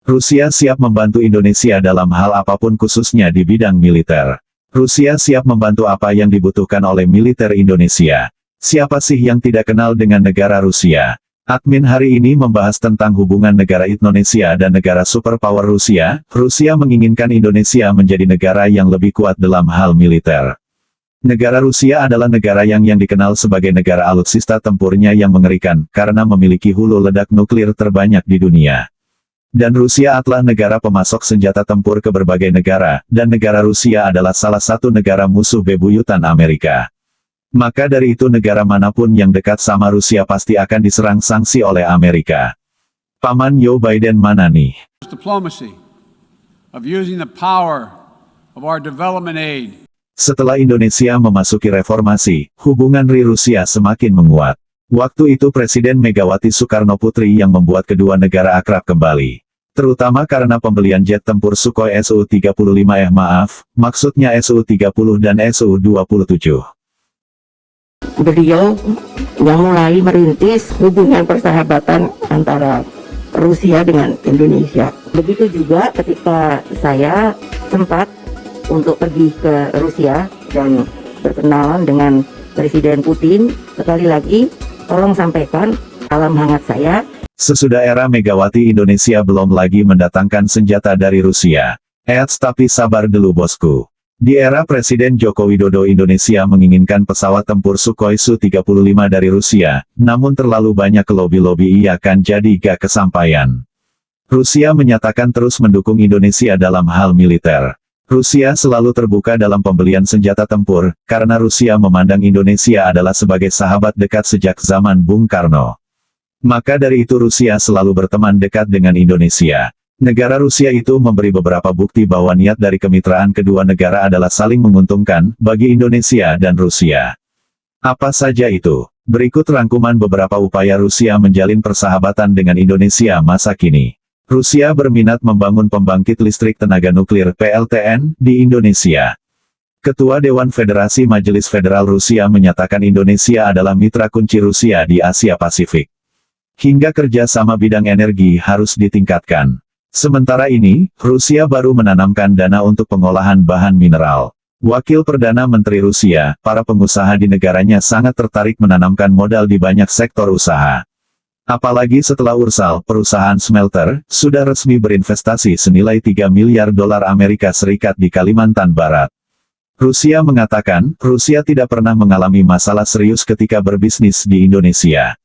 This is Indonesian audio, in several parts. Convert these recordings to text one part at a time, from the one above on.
Rusia siap membantu Indonesia dalam hal apapun khususnya di bidang militer. Rusia siap membantu apa yang dibutuhkan oleh militer Indonesia. Siapa sih yang tidak kenal dengan negara Rusia? Admin hari ini membahas tentang hubungan negara Indonesia dan negara superpower Rusia. Rusia menginginkan Indonesia menjadi negara yang lebih kuat dalam hal militer. Negara Rusia adalah negara yang dikenal sebagai negara alutsista tempurnya yang mengerikan, karena memiliki hulu ledak nuklir terbanyak di dunia. Dan Rusia adalah negara pemasok senjata tempur ke berbagai negara, dan negara Rusia adalah salah satu negara musuh bebuyutan Amerika. Maka dari itu negara manapun yang dekat sama Rusia pasti akan diserang sanksi oleh Amerika. Paman Joe Biden mana nih? Diplomacy of using the power of our development aid. Setelah Indonesia memasuki reformasi, hubungan Rusia semakin menguat. Waktu itu Presiden Megawati Soekarnoputri yang membuat kedua negara akrab kembali. Terutama karena pembelian jet tempur Sukhoi Su-35 maksudnya Su-30 dan Su-27. Beliau yang mulai merintis hubungan persahabatan antara Rusia dengan Indonesia. Begitu juga ketika saya sempat untuk pergi ke Rusia dan berkenalan dengan Presiden Putin, sekali lagi tolong sampaikan salam hangat saya. Sesudah era Megawati Indonesia belum lagi mendatangkan senjata dari Rusia. Tapi sabar dulu bosku. Di era Presiden Joko Widodo Indonesia menginginkan pesawat tempur Sukhoi Su-35 dari Rusia, namun terlalu banyak lobby-lobby ia kan jadi gak kesampaian. Rusia menyatakan terus mendukung Indonesia dalam hal militer. Rusia selalu terbuka dalam pembelian senjata tempur, karena Rusia memandang Indonesia adalah sebagai sahabat dekat sejak zaman Bung Karno. Maka dari itu Rusia selalu berteman dekat dengan Indonesia. Negara Rusia itu memberi beberapa bukti bahwa niat dari kemitraan kedua negara adalah saling menguntungkan, bagi Indonesia dan Rusia. Apa saja itu? Berikut rangkuman beberapa upaya Rusia menjalin persahabatan dengan Indonesia masa kini. Rusia berminat membangun pembangkit listrik tenaga nuklir PLTN di Indonesia. Ketua Dewan Federasi Majelis Federal Rusia menyatakan Indonesia adalah mitra kunci Rusia di Asia Pasifik. Hingga kerjasama bidang energi harus ditingkatkan. Sementara ini, Rusia baru menanamkan dana untuk pengolahan bahan mineral. Wakil Perdana Menteri Rusia, para pengusaha di negaranya sangat tertarik menanamkan modal di banyak sektor usaha. Apalagi setelah Ursal, perusahaan smelter, sudah resmi berinvestasi senilai 3 miliar dolar Amerika Serikat di Kalimantan Barat. Rusia mengatakan, Rusia tidak pernah mengalami masalah serius ketika berbisnis di Indonesia.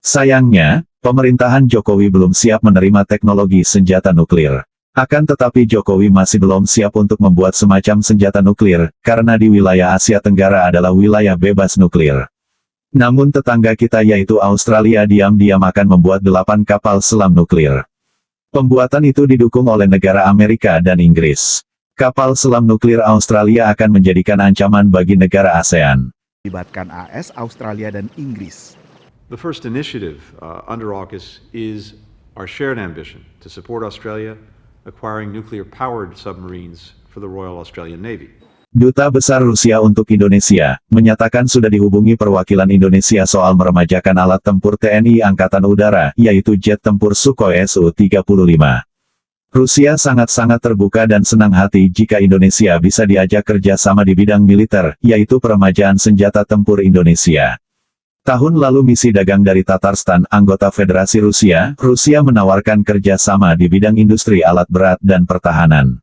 Sayangnya, pemerintahan Jokowi belum siap menerima teknologi senjata nuklir. Akan tetapi Jokowi masih belum siap untuk membuat semacam senjata nuklir, karena di wilayah Asia Tenggara adalah wilayah bebas nuklir. Namun tetangga kita yaitu Australia diam-diam akan membuat 8 kapal selam nuklir. Pembuatan itu didukung oleh negara Amerika dan Inggris. Kapal selam nuklir Australia akan menjadikan ancaman bagi negara ASEAN. Melibatkan AS, Australia, dan Inggris. The first initiative under AUKUS is our shared ambition to support Australia acquiring nuclear-powered submarines for the Royal Australian Navy. Duta Besar Rusia untuk Indonesia, menyatakan sudah dihubungi perwakilan Indonesia soal meremajakan alat tempur TNI Angkatan Udara, yaitu jet tempur Sukhoi Su-35. Rusia sangat-sangat terbuka dan senang hati jika Indonesia bisa diajak kerja sama di bidang militer, yaitu peremajaan senjata tempur Indonesia. Tahun lalu misi dagang dari Tatarstan, anggota Federasi Rusia, Rusia menawarkan kerja sama di bidang industri alat berat dan pertahanan.